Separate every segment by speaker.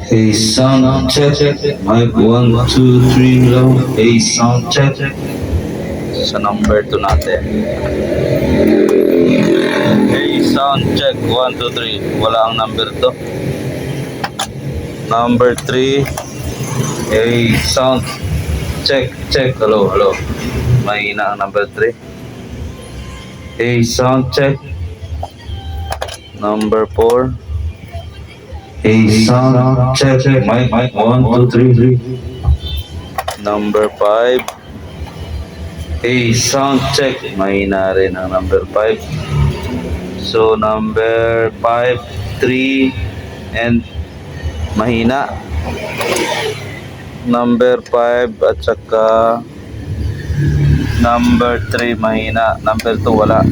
Speaker 1: Hey, sound check. Mic 1, 2, 3, low. Hey, sound check. Sa number 2 natin. Hey, sound check. 1, 2, 3. Wala ang number 2. Number 3. Hey, sound check. Hello. Mahina ang number 3. Hey, sound check. Number 4. Hey, sound check. Mic 1, 2, 3. Number 5. Hey, sound check. Mahina rin ang number 5. So, number 5, 3, and mahina. Number 5 at saka number 3 mahina. Number 2 wala.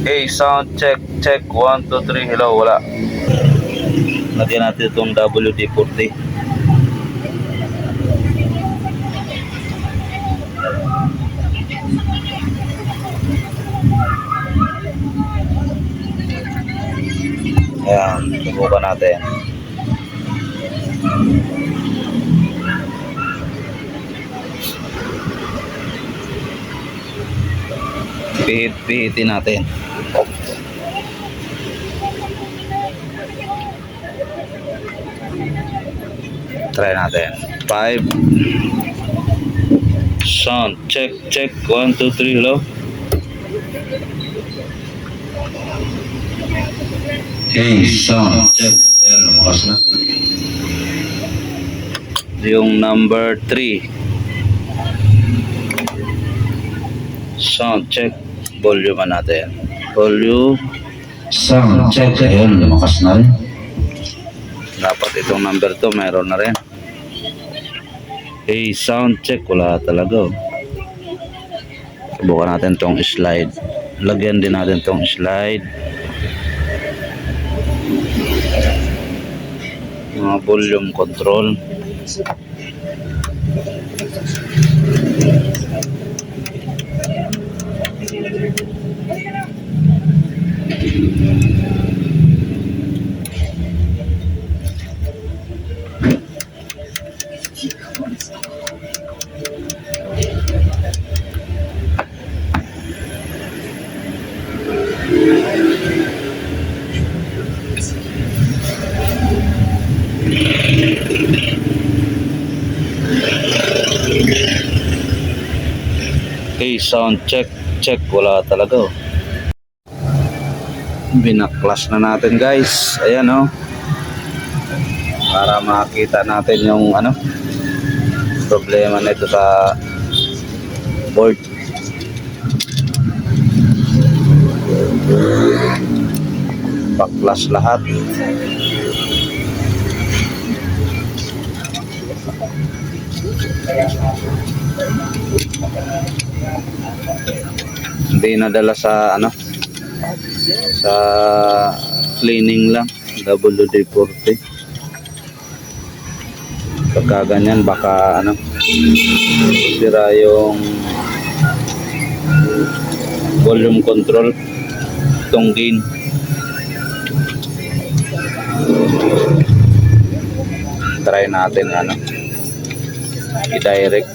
Speaker 1: Hey, sound check. 1, 2, 3. Hello, wala. Lagyan natin itong WD-40. Ayan, subukan natin. Pihitin natin. Try natin. 5. Sound check. 1, 2, 3. Hello. Hey, sound check. Ayan, lumakas na. Yung number 3. Sound check. Volume natin. Volume. Sound check. Ayan, lumakas na rin. Dapat itong number 2 mayroon na rin. Hey, sound check. Wala talaga. Subukan natin itong slide. Lagyan din natin itong slide. Mga volume control. Hey, sound check. Wala talaga. Binaklas na natin, guys. Ayan, oh. Para makita natin yung problema nito sa board. Baklas lahat. Hindi nadala sa sa cleaning lang. WD-40. Pagka ganyan baka sira yung volume control, itong gain. Try natin i-direct.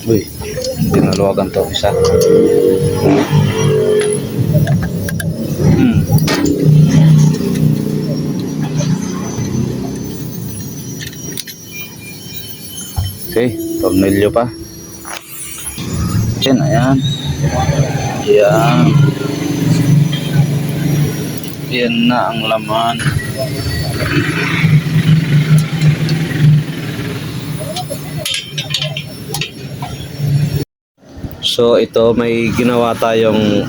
Speaker 1: Uy, dinaluwagan to isa. Okay, tornilyo pa. Ayan. Yan na ang laman. So ito, may ginawa tayong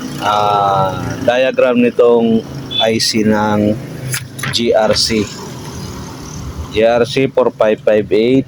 Speaker 1: diagram nitong IC ng GRC 4558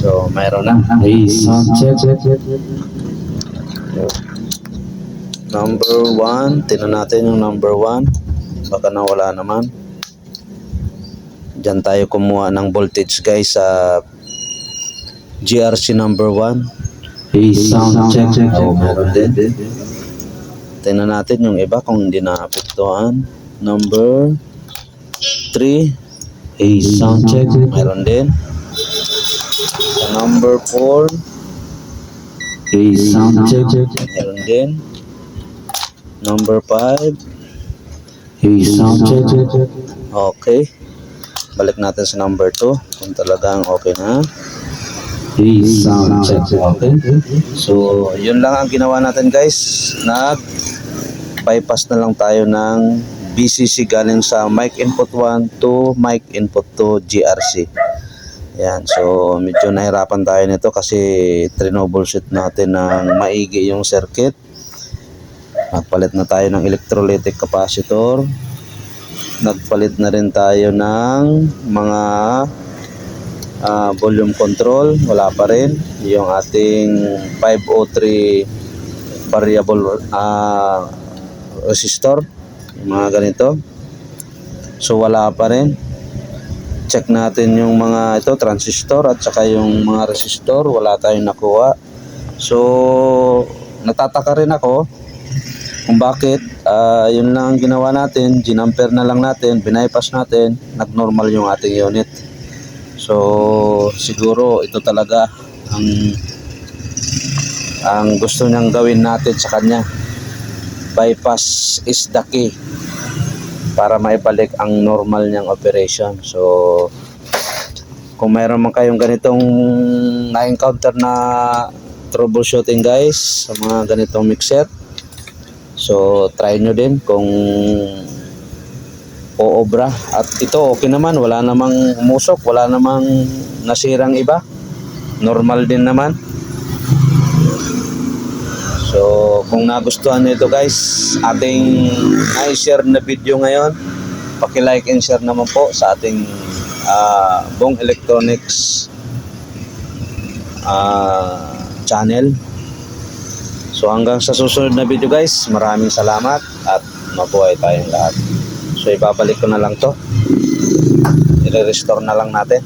Speaker 1: So, mayroon na.
Speaker 2: Hey, sound check.
Speaker 1: Number 1. Tingnan natin yung number 1. Baka nawala naman. Diyan tayo kumuha ng voltage guys sa GRC number 1.
Speaker 2: Hey, sound check.
Speaker 1: Oh, meron din. Tingnan natin yung iba kung hindi naapektuhan. Number 3.
Speaker 2: Hey, sound check.
Speaker 1: Meron din. Sa number 4.
Speaker 2: Hey, sound check.
Speaker 1: Meron din. Number 5.
Speaker 2: Hey, sound check.
Speaker 1: Okay. Balik natin sa number 2 kung talagang okay na.
Speaker 2: Hey, sound check. Okay.
Speaker 1: So, yun lang ang ginawa natin guys. Nag-bypass na lang tayo ng BCC galing sa mic input 1 to mic input 2 GRC. Yan. So, medyo nahirapan tayo nito kasi troubleshoot natin ng maigi yung circuit. Nagpalit na tayo ng electrolytic capacitor. Nagpalit na rin tayo ng mga volume control. Wala pa rin. Yung ating 503 variable resistor. Yung mga ganito. So wala pa rin. Check natin yung mga ito, transistor at saka yung mga resistor. Wala tayong nakuha. So natataka rin ako kung bakit yun lang ang ginawa natin, ginamper na lang natin, binaypass natin, nagnormal yung ating unit. So siguro ito talaga ang gusto niyang gawin natin sa kanya. Bypass is the key para maibalik ang normal niyang operation. So kung mayroon man kayong ganitong na-encounter na troubleshooting guys sa mga ganitong mixer, so try nyo din kung oobra. At ito okay naman, wala namang umusok, wala namang nasirang iba, normal din naman. So kung nagustuhan nyo ito guys, ating i-share na video ngayon, paki-like and share naman po sa ating Bong Electronics channel. So hanggang sa susunod na video guys, maraming salamat at mabuhay tayong lahat. So ibabalik ko na lang to, i-restore na lang natin.